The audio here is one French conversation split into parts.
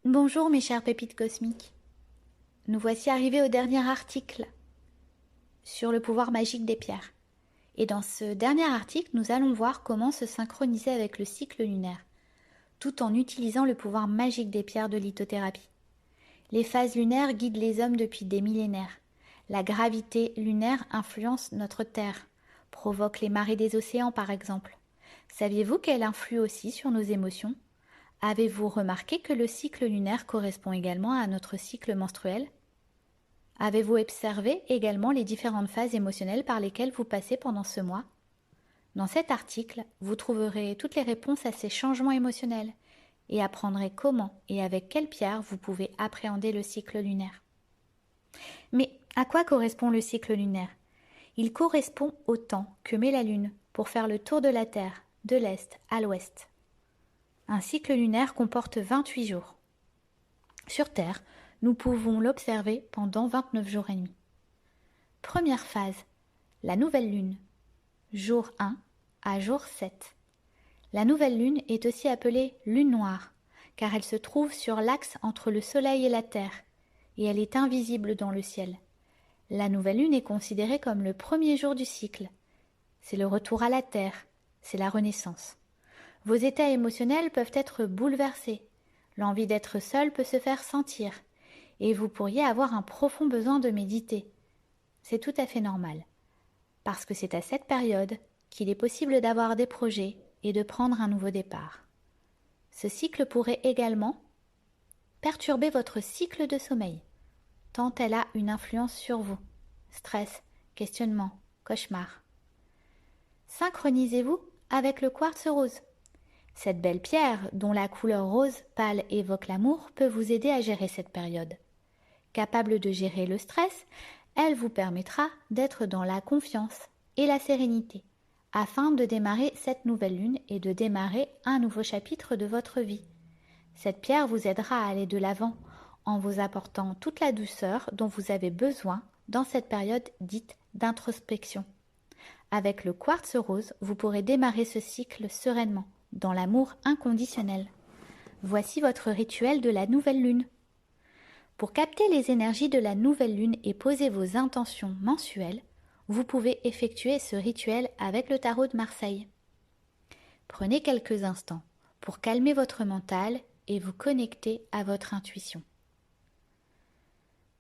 Bonjour mes chères pépites cosmiques. Nous voici arrivés au dernier article sur le pouvoir magique des pierres. Et dans ce dernier article, nous allons voir comment se synchroniser avec le cycle lunaire, tout en utilisant le pouvoir magique des pierres de lithothérapie. Les phases lunaires guident les hommes depuis des millénaires. La gravité lunaire influence notre Terre, provoque les marées des océans par exemple. Saviez-vous qu'elle influe aussi sur nos émotions ? Avez-vous remarqué que le cycle lunaire correspond également à notre cycle menstruel ? Avez-vous observé également les différentes phases émotionnelles par lesquelles vous passez pendant ce mois ? Dans cet article, vous trouverez toutes les réponses à ces changements émotionnels et apprendrez comment et avec quelle pierre vous pouvez appréhender le cycle lunaire. Mais à quoi correspond le cycle lunaire ? Il correspond au temps que met la Lune pour faire le tour de la Terre, de l'Est à l'Ouest. Un cycle lunaire comporte 28 jours. Sur Terre, nous pouvons l'observer pendant 29 jours et demi. Première phase, la nouvelle lune, jour 1 à jour 7. La nouvelle lune est aussi appelée lune noire, car elle se trouve sur l'axe entre le Soleil et la Terre, et elle est invisible dans le ciel. La nouvelle lune est considérée comme le premier jour du cycle. C'est le retour à la Terre, c'est la renaissance. Vos états émotionnels peuvent être bouleversés. L'envie d'être seul peut se faire sentir. Et vous pourriez avoir un profond besoin de méditer. C'est tout à fait normal. Parce que c'est à cette période qu'il est possible d'avoir des projets et de prendre un nouveau départ. Ce cycle pourrait également perturber votre cycle de sommeil, tant elle a une influence sur vous. Stress, questionnement, cauchemar. Synchronisez-vous avec le quartz rose. Cette belle pierre, dont la couleur rose pâle évoque l'amour, peut vous aider à gérer cette période. Capable de gérer le stress, elle vous permettra d'être dans la confiance et la sérénité, afin de démarrer cette nouvelle lune et de démarrer un nouveau chapitre de votre vie. Cette pierre vous aidera à aller de l'avant en vous apportant toute la douceur dont vous avez besoin dans cette période dite d'introspection. Avec le quartz rose, vous pourrez démarrer ce cycle sereinement, dans l'amour inconditionnel. Voici votre rituel de la nouvelle lune. Pour capter les énergies de la nouvelle lune et poser vos intentions mensuelles, vous pouvez effectuer ce rituel avec le tarot de Marseille. Prenez quelques instants pour calmer votre mental et vous connecter à votre intuition.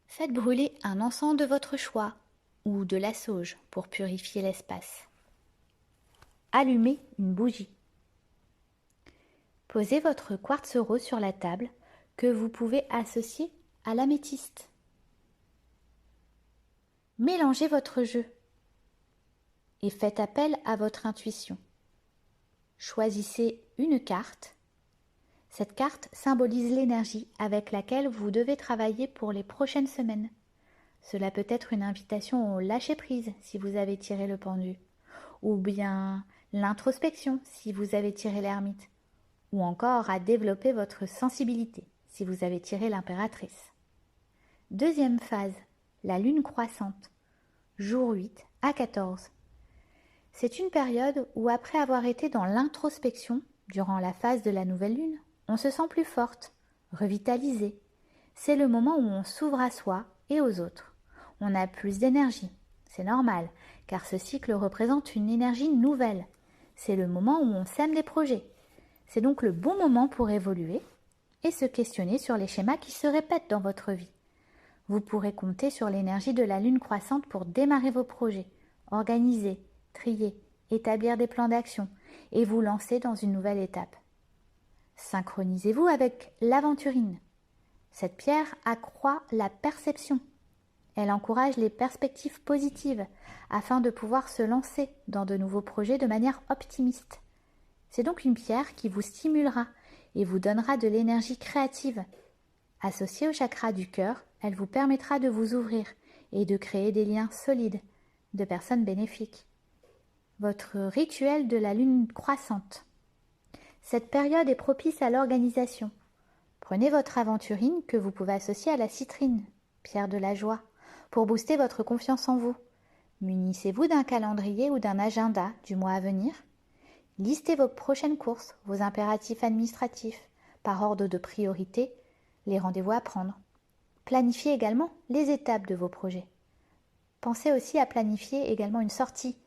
Faites brûler un encens de votre choix ou de la sauge pour purifier l'espace. Allumez une bougie. Posez votre quartz rose sur la table que vous pouvez associer à l'améthyste. Mélangez votre jeu et faites appel à votre intuition. Choisissez une carte. Cette carte symbolise l'énergie avec laquelle vous devez travailler pour les prochaines semaines. Cela peut être une invitation au lâcher-prise si vous avez tiré le pendu, ou bien l'introspection si vous avez tiré l'ermite, ou encore à développer votre sensibilité si vous avez tiré l'impératrice. Deuxième phase, la lune croissante, jour 8 à 14. C'est une période où après avoir été dans l'introspection, durant la phase de la nouvelle lune, on se sent plus forte, revitalisée. C'est le moment où on s'ouvre à soi et aux autres. On a plus d'énergie. C'est normal, car ce cycle représente une énergie nouvelle. C'est le moment où on sème des projets. C'est donc le bon moment pour évoluer et se questionner sur les schémas qui se répètent dans votre vie. Vous pourrez compter sur l'énergie de la lune croissante pour démarrer vos projets, organiser, trier, établir des plans d'action et vous lancer dans une nouvelle étape. Synchronisez-vous avec l'aventurine. Cette pierre accroît la perception. Elle encourage les perspectives positives afin de pouvoir se lancer dans de nouveaux projets de manière optimiste. C'est donc une pierre qui vous stimulera et vous donnera de l'énergie créative. Associée au chakra du cœur, elle vous permettra de vous ouvrir et de créer des liens solides, de personnes bénéfiques. Votre rituel de la lune croissante. Cette période est propice à l'organisation. Prenez votre aventurine que vous pouvez associer à la citrine, pierre de la joie, pour booster votre confiance en vous. Munissez-vous d'un calendrier ou d'un agenda du mois à venir. Listez vos prochaines courses, vos impératifs administratifs, par ordre de priorité, les rendez-vous à prendre. Planifiez également les étapes de vos projets. Pensez aussi à planifier également une sortie,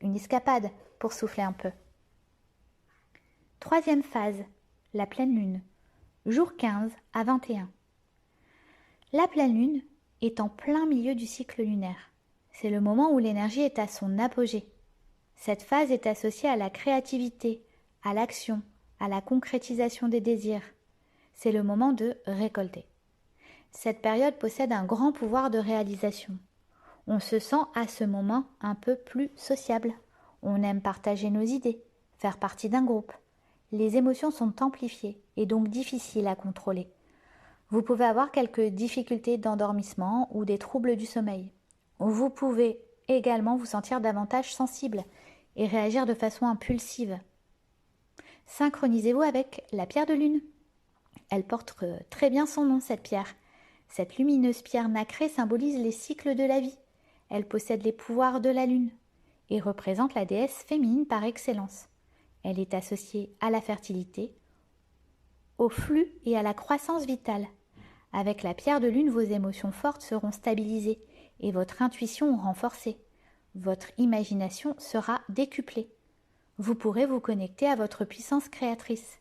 une escapade pour souffler un peu. Troisième phase, la pleine lune, jour 15 à 21. La pleine lune est en plein milieu du cycle lunaire. C'est le moment où l'énergie est à son apogée. Cette phase est associée à la créativité, à l'action, à la concrétisation des désirs. C'est le moment de récolter. Cette période possède un grand pouvoir de réalisation. On se sent à ce moment un peu plus sociable. On aime partager nos idées, faire partie d'un groupe. Les émotions sont amplifiées et donc difficiles à contrôler. Vous pouvez avoir quelques difficultés d'endormissement ou des troubles du sommeil. Vous pouvez également vous sentir davantage sensible et réagir de façon impulsive. Synchronisez-vous avec la pierre de lune. Elle porte très bien son nom, cette pierre. Cette lumineuse pierre nacrée symbolise les cycles de la vie. Elle possède les pouvoirs de la lune et représente la déesse féminine par excellence. Elle est associée à la fertilité, au flux et à la croissance vitale. Avec la pierre de lune, vos émotions fortes seront stabilisées et votre intuition renforcée. Votre imagination sera décuplée. Vous pourrez vous connecter à votre puissance créatrice.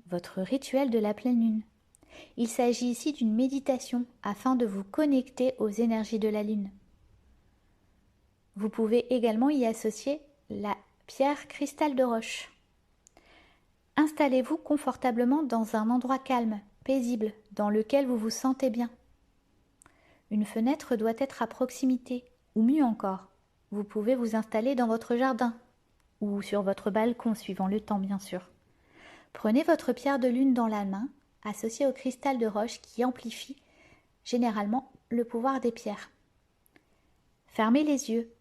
Votre rituel de la pleine lune. Il s'agit ici d'une méditation afin de vous connecter aux énergies de la lune. Vous pouvez également y associer la pierre cristal de roche. Installez-vous confortablement dans un endroit calme, paisible, dans lequel vous vous sentez bien. Une fenêtre doit être à proximité, ou mieux encore, vous pouvez vous installer dans votre jardin ou sur votre balcon, suivant le temps bien sûr. Prenez votre pierre de lune dans la main, associée au cristal de roche qui amplifie généralement le pouvoir des pierres. Fermez les yeux.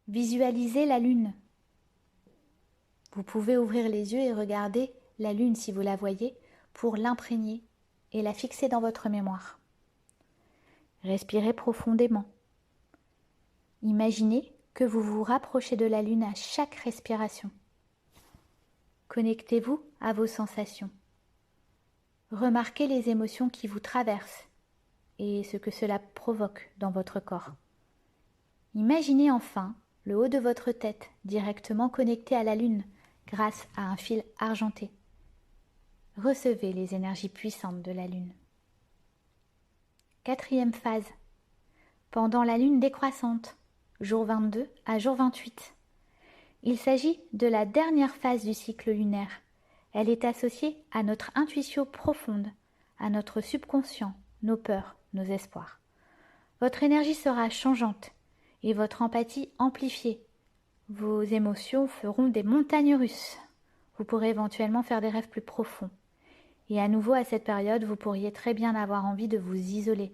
Visualisez la lune. Vous pouvez ouvrir les yeux et regarder la lune si vous la voyez pour l'imprégner et la fixer dans votre mémoire. Respirez profondément. Imaginez que vous vous rapprochez de la lune à chaque respiration. Connectez-vous à vos sensations. Remarquez les émotions qui vous traversent et ce que cela provoque dans votre corps. Imaginez enfin le haut de votre tête directement connecté à la lune grâce à un fil argenté. Recevez les énergies puissantes de la lune. Quatrième phase. Pendant la lune décroissante, jour 22 à jour 28. Il s'agit de la dernière phase du cycle lunaire. Elle est associée à notre intuition profonde, à notre subconscient, nos peurs, nos espoirs. Votre énergie sera changeante et votre empathie amplifiée. Vos émotions feront des montagnes russes. Vous pourrez éventuellement faire des rêves plus profonds. Et à nouveau, à cette période, vous pourriez très bien avoir envie de vous isoler,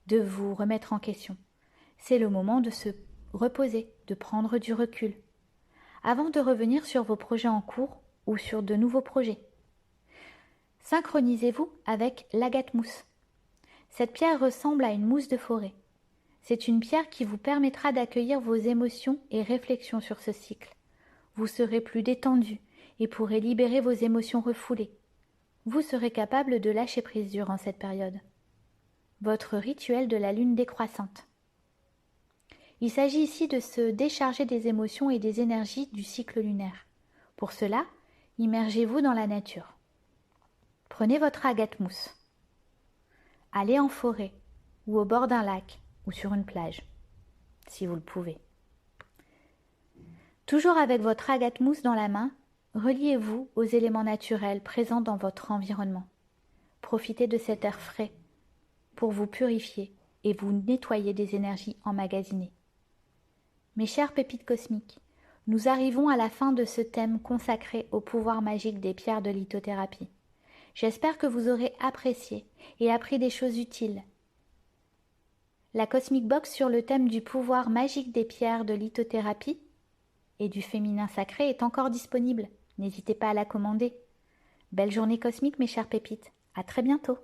de vous remettre en question. C'est le moment de se reposer, de prendre du recul, avant de revenir sur vos projets en cours ou sur de nouveaux projets. Synchronisez-vous avec l'agate mousse. Cette pierre ressemble à une mousse de forêt. C'est une pierre qui vous permettra d'accueillir vos émotions et réflexions sur ce cycle. Vous serez plus détendu et pourrez libérer vos émotions refoulées. Vous serez capable de lâcher prise durant cette période. Votre rituel de la lune décroissante. Il s'agit ici de se décharger des émotions et des énergies du cycle lunaire. Pour cela, immergez-vous dans la nature. Prenez votre agate mousse. Allez en forêt ou au bord d'un lac ou sur une plage, si vous le pouvez. Toujours avec votre agate mousse dans la main, reliez-vous aux éléments naturels présents dans votre environnement. Profitez de cet air frais pour vous purifier et vous nettoyer des énergies emmagasinées. Mes chères pépites cosmiques, nous arrivons à la fin de ce thème consacré au pouvoir magique des pierres de lithothérapie. J'espère que vous aurez apprécié et appris des choses utiles. La Cosmic Box sur le thème du pouvoir magique des pierres de lithothérapie et du féminin sacré est encore disponible. N'hésitez pas à la commander. Belle journée cosmique, mes chères pépites. À très bientôt.